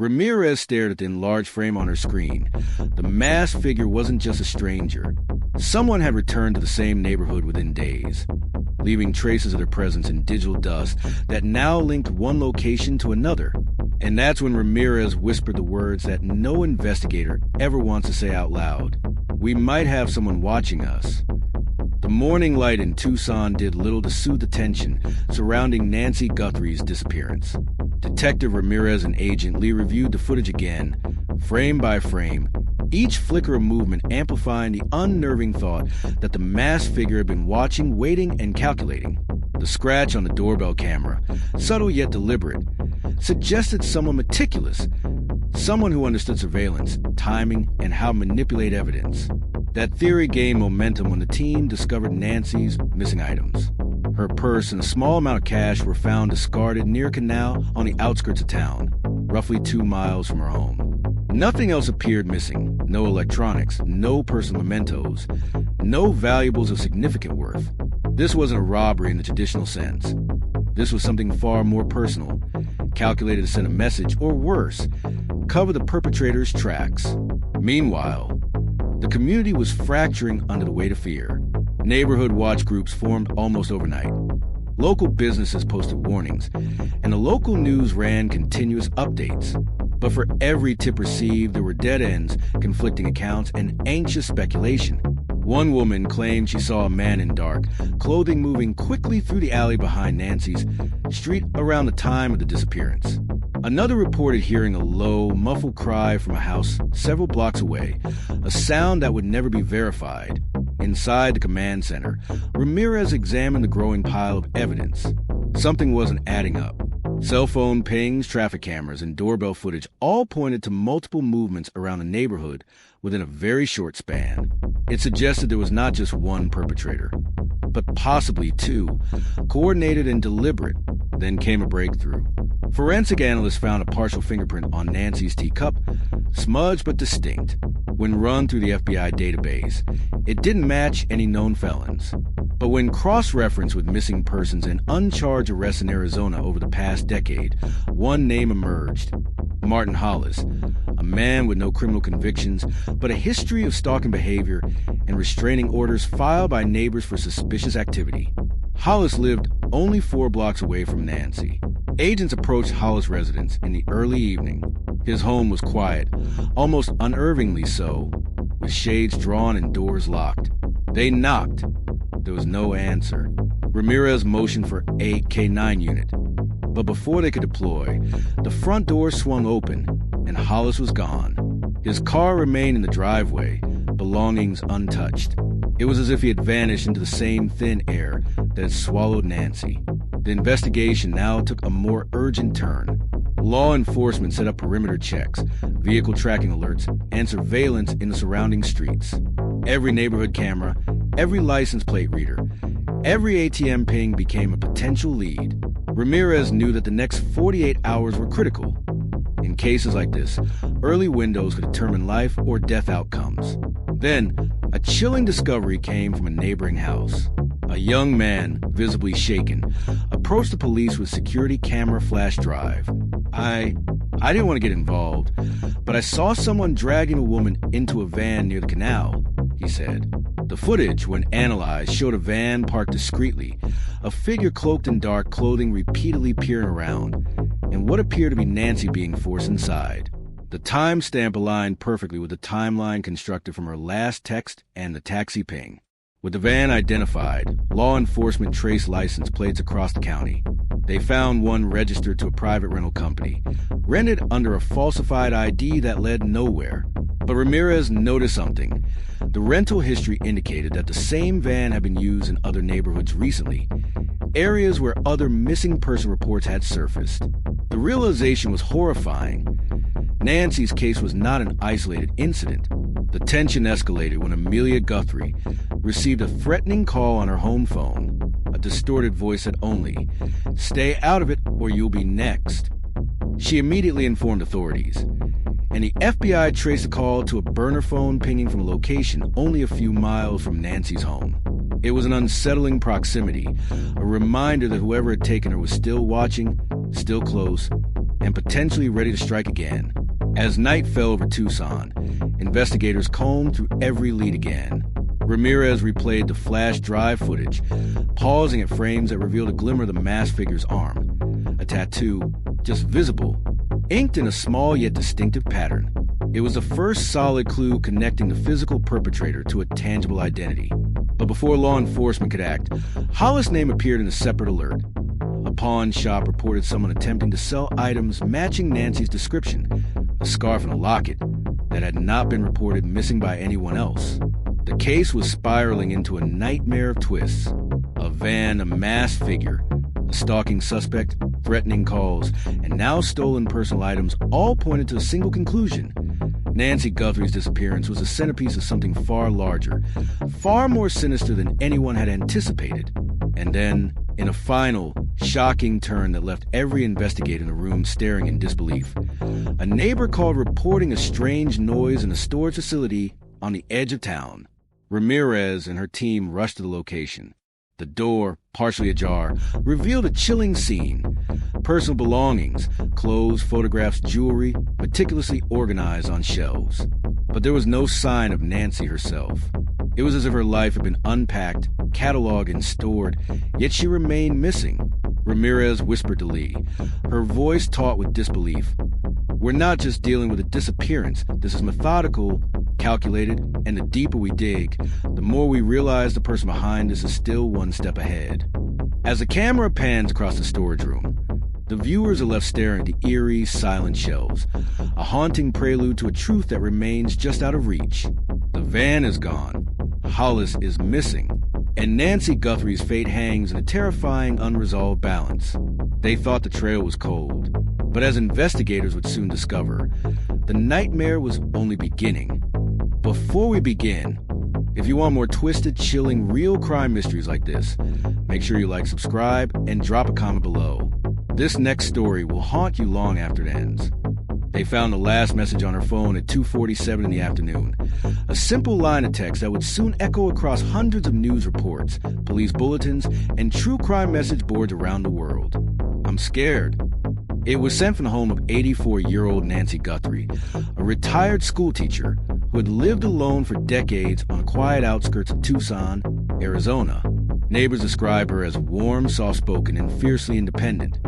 Ramirez stared at the enlarged frame on her screen. The masked figure wasn't just a stranger. Someone had returned to the same neighborhood within days, leaving traces of their presence in digital dust that now linked one location to another. And that's when Ramirez whispered the words that no investigator ever wants to say out loud. We might have someone watching us. The morning light in Tucson did little to soothe the tension surrounding Nancy Guthrie's disappearance. Detective Ramirez and Agent Lee reviewed the footage again, frame by frame, each flicker of movement amplifying the unnerving thought that the masked figure had been watching, waiting, and calculating. The scratch on the doorbell camera, subtle yet deliberate, suggested someone meticulous, someone who understood surveillance, timing, and how to manipulate evidence. That theory gained momentum when the team discovered Nancy's missing items. Her purse and a small amount of cash were found discarded near a canal on the outskirts of town, roughly 2 miles from her home. Nothing else appeared missing. No electronics, no personal mementos, no valuables of significant worth. This wasn't a robbery in the traditional sense. This was something far more personal, calculated to send a message, or worse, cover the perpetrator's tracks. Meanwhile, the community was fracturing under the weight of fear. Neighborhood watch groups formed almost overnight. Local businesses posted warnings, and the local news ran continuous updates. But for every tip received, there were dead ends, conflicting accounts, and anxious speculation. One woman claimed she saw a man in dark clothing moving quickly through the alley behind Nancy's street around the time of the disappearance. Another reported hearing a low, muffled cry from a house several blocks away, a sound that would never be verified. Inside the command center, Ramirez examined the growing pile of evidence. Something wasn't adding up. Cell phone pings, traffic cameras, and doorbell footage all pointed to multiple movements around the neighborhood within a very short span. It suggested there was not just one perpetrator, but possibly two, coordinated and deliberate. Then came a breakthrough. Forensic analysts found a partial fingerprint on Nancy's teacup, smudged but distinct. When run through the FBI database, it didn't match any known felons. But when cross-referenced with missing persons and uncharged arrests in Arizona over the past decade, one name emerged: Martin Hollis, a man with no criminal convictions, but a history of stalking behavior and restraining orders filed by neighbors for suspicious activity. Hollis lived only 4 blocks away from Nancy. Agents approached Hollis' residence in the early evening. His home was quiet, almost unnervingly so, with shades drawn and doors locked. They knocked. There was no answer. Ramirez motioned for a K-9 unit. But before they could deploy, the front door swung open, and Hollis was gone. His car remained in the driveway, belongings untouched. It was as if he had vanished into the same thin air that had swallowed Nancy. The investigation now took a more urgent turn. Law enforcement set up perimeter checks, vehicle tracking alerts, and surveillance in the surrounding streets. Every neighborhood camera, every license plate reader, every ATM ping became a potential lead. Ramirez knew that the next 48 hours were critical. In cases like this, early windows could determine life or death outcomes. Then, a chilling discovery came from a neighboring house. A young man, visibly shaken, approached the police with security camera flash drive. I didn't want to get involved, but I saw someone dragging a woman into a van near the canal, he said. The footage, when analyzed, showed a van parked discreetly, a figure cloaked in dark clothing repeatedly peering around, and what appeared to be Nancy being forced inside. The timestamp aligned perfectly with the timeline constructed from her last text and the taxi ping. With the van identified, law enforcement traced license plates across the county. They found one registered to a private rental company, rented under a falsified ID that led nowhere. But Ramirez noticed something. The rental history indicated that the same van had been used in other neighborhoods recently, areas where other missing person reports had surfaced. The realization was horrifying. Nancy's case was not an isolated incident. The tension escalated when Amelia Guthrie received a threatening call on her home phone. A distorted voice said only, "Stay out of it or you'll be next." She immediately informed authorities, and the FBI traced the call to a burner phone pinging from a location only a few miles from Nancy's home. It was an unsettling proximity, a reminder that whoever had taken her was still watching, still close, and potentially ready to strike again. As night fell over Tucson, investigators combed through every lead again. Ramirez replayed the flash drive footage, pausing at frames that revealed a glimmer of the masked figure's arm, a tattoo, just visible, inked in a small yet distinctive pattern. It was the first solid clue connecting the physical perpetrator to a tangible identity. But before law enforcement could act, Hollis' name appeared in a separate alert. A pawn shop reported someone attempting to sell items matching Nancy's description, a scarf and a locket, that had not been reported missing by anyone else. The case was spiraling into a nightmare of twists. A van, a masked figure, a stalking suspect, threatening calls, and now stolen personal items all pointed to a single conclusion. Nancy Guthrie's disappearance was the centerpiece of something far larger, far more sinister than anyone had anticipated. And then, in a final, shocking turn that left every investigator in the room staring in disbelief, a neighbor called reporting a strange noise in a storage facility on the edge of town. Ramirez and her team rushed to the location. The door, partially ajar, revealed a chilling scene. Personal belongings, clothes, photographs, jewelry, meticulously organized on shelves. But there was no sign of Nancy herself. It was as if her life had been unpacked, cataloged, and stored, yet she remained missing. Ramirez whispered to Lee, her voice taut with disbelief. "We're not just dealing with a disappearance. This is methodical, calculated, and the deeper we dig, the more we realize the person behind this is still one step ahead." As the camera pans across the storage room, the viewers are left staring at the eerie, silent shelves, a haunting prelude to a truth that remains just out of reach. The van is gone, Hollis is missing, and Nancy Guthrie's fate hangs in a terrifying, unresolved balance. They thought the trail was cold, but as investigators would soon discover, the nightmare was only beginning. Before we begin, if you want more twisted, chilling, real crime mysteries like this, make sure you like, subscribe, and drop a comment below. This next story will haunt you long after it ends. They found the last message on her phone at 2:47 in the afternoon. A simple line of text that would soon echo across hundreds of news reports, police bulletins, and true crime message boards around the world. "I'm scared." It was sent from the home of 84-year-old Nancy Guthrie, a retired schoolteacher who had lived alone for decades on the quiet outskirts of Tucson, Arizona. Neighbors describe her as warm, soft-spoken, and fiercely independent.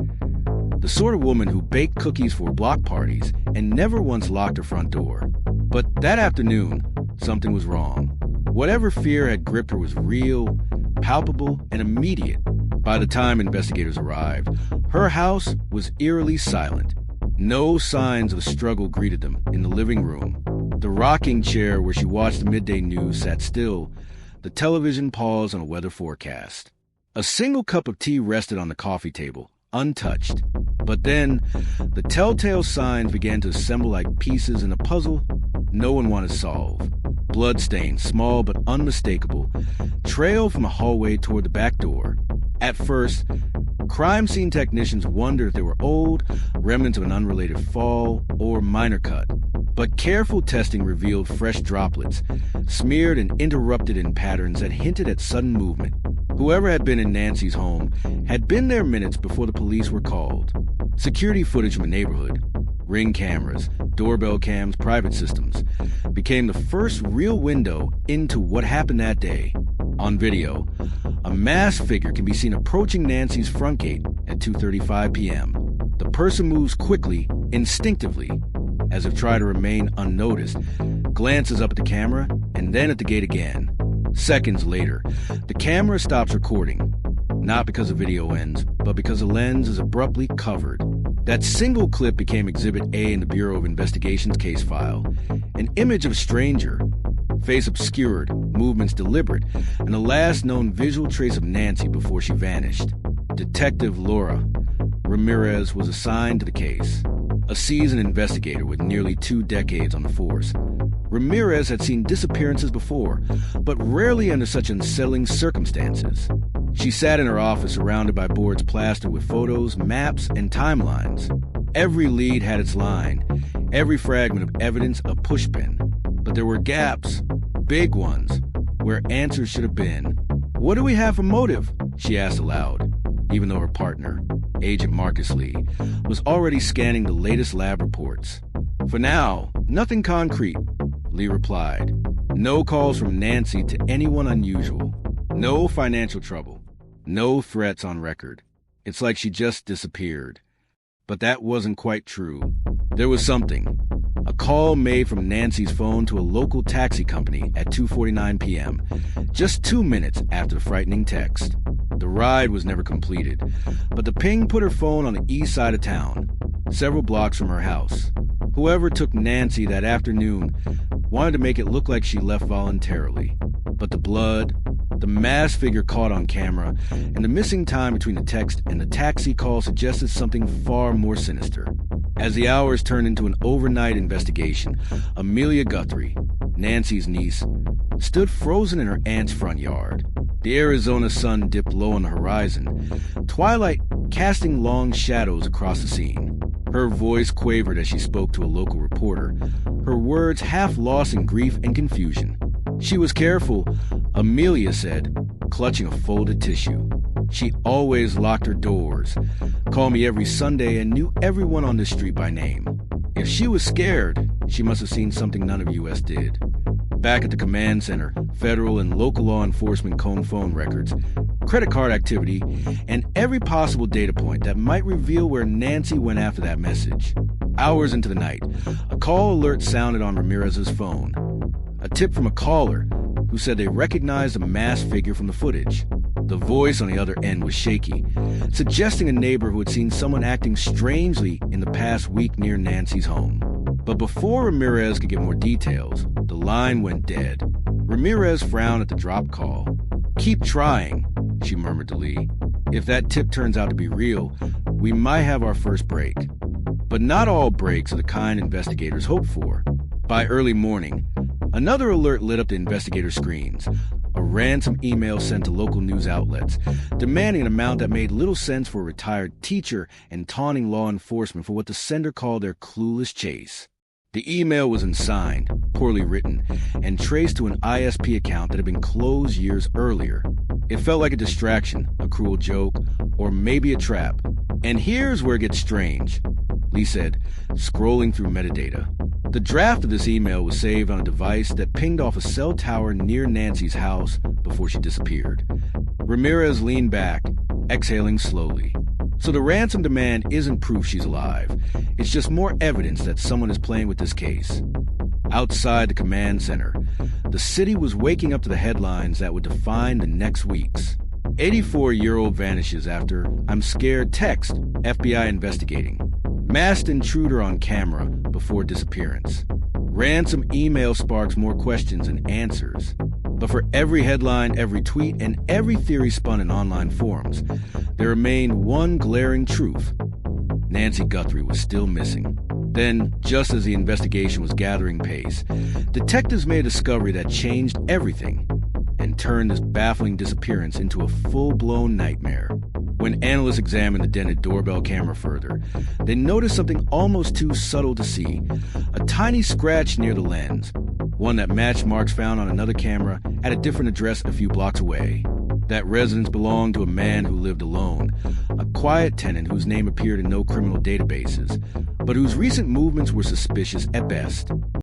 The sort of woman who baked cookies for block parties and never once locked her front door. But that afternoon, something was wrong. Whatever fear had gripped her was real, palpable, and immediate. By the time investigators arrived, her house was eerily silent. No signs of a struggle greeted them in the living room. The rocking chair where she watched the midday news sat still, the television paused on a weather forecast. A single cup of tea rested on the coffee table, untouched. But then, the telltale signs began to assemble like pieces in a puzzle no one wanted to solve. Bloodstains, small but unmistakable, trailed from a hallway toward the back door. At first, crime scene technicians wondered if they were old, remnants of an unrelated fall, or minor cut. But careful testing revealed fresh droplets, smeared and interrupted in patterns that hinted at sudden movement. Whoever had been in Nancy's home had been there minutes before the police were called. Security footage from a neighborhood, Ring cameras, doorbell cams, private systems became the first real window into what happened that day. On video, a masked figure can be seen approaching Nancy's front gate at 2:35 p.m. The person moves quickly, instinctively, as if trying to remain unnoticed, glances up at the camera, and then at the gate again. Seconds later, the camera stops recording, not because the video ends, but because the lens is abruptly covered. That single clip became Exhibit A in the Bureau of Investigation's case file, an image of a stranger, face obscured, movements deliberate, and the last known visual trace of Nancy before she vanished. Detective Laura Ramirez was assigned to the case. A seasoned investigator with nearly 2 decades on the force, Ramirez had seen disappearances before, but rarely under such unsettling circumstances. She sat in her office surrounded by boards plastered with photos, maps, and timelines. Every lead had its line, every fragment of evidence a pushpin. But there were gaps, big ones, where answers should have been. "What do we have for motive?" she asked aloud, even though her partner, Agent Marcus Lee, was already scanning the latest lab reports. "For now, nothing concrete," Lee replied. "No calls from Nancy to anyone unusual. No financial trouble. No threats on record. It's like she just disappeared." But that wasn't quite true. There was something. A call made from Nancy's phone to a local taxi company at 2:49 p.m., just 2 minutes after the frightening text. The ride was never completed, but the ping put her phone on the east side of town, several blocks from her house. Whoever took Nancy that afternoon wanted to make it look like she left voluntarily. But the blood, the masked figure caught on camera, and the missing time between the text and the taxi call suggested something far more sinister. As the hours turned into an overnight investigation, Amelia Guthrie, Nancy's niece, stood frozen in her aunt's front yard. The Arizona sun dipped low on the horizon, twilight casting long shadows across the scene. Her voice quavered as she spoke to a local reporter, her words half lost in grief and confusion. She was careful, Amelia said, clutching a folded tissue. She always locked her doors, called me every Sunday, and knew everyone on the street by name. If she was scared, she must have seen something none of us did. Back at the command center, federal and local law enforcement combed phone records, credit card activity, and every possible data point that might reveal where Nancy went after that message. Hours into the night, a call alert sounded on Ramirez's phone. A tip from a caller who said they recognized a masked figure from the footage. The voice on the other end was shaky, suggesting a neighbor who had seen someone acting strangely in the past week near Nancy's home. But before Ramirez could get more details, the line went dead. Ramirez frowned at the drop call. "Keep trying," she murmured to Lee. "If that tip turns out to be real, we might have our first break." But not all breaks are the kind investigators hope for. By early morning, another alert lit up the investigator screens. A ransom email sent to local news outlets, demanding an amount that made little sense for a retired teacher and taunting law enforcement for what the sender called their clueless chase. The email was unsigned, poorly written, and traced to an ISP account that had been closed years earlier. It felt like a distraction, a cruel joke, or maybe a trap. "And here's where it gets strange," Lee said, scrolling through metadata. The draft of this email was saved on a device that pinged off a cell tower near Nancy's house before she disappeared. Ramirez leaned back, exhaling slowly. So the ransom demand isn't proof she's alive. It's just more evidence that someone is playing with this case. Outside the command center, the city was waking up to the headlines that would define the next weeks. 84-year-old vanishes after "I'm scared" text, FBI investigating. Masked intruder on camera before disappearance. Ransom email sparks more questions than answers. But for every headline, every tweet, and every theory spun in online forums, there remained one glaring truth. Nancy Guthrie was still missing. Then, just as the investigation was gathering pace, detectives made a discovery that changed everything and turned this baffling disappearance into a full-blown nightmare. When analysts examined the dented doorbell camera further, they noticed something almost too subtle to see. A tiny scratch near the lens, one that matched marks found on another camera at a different address a few blocks away. That residence belonged to a man who lived alone, a quiet tenant whose name appeared in no criminal databases, but whose recent movements were suspicious at best.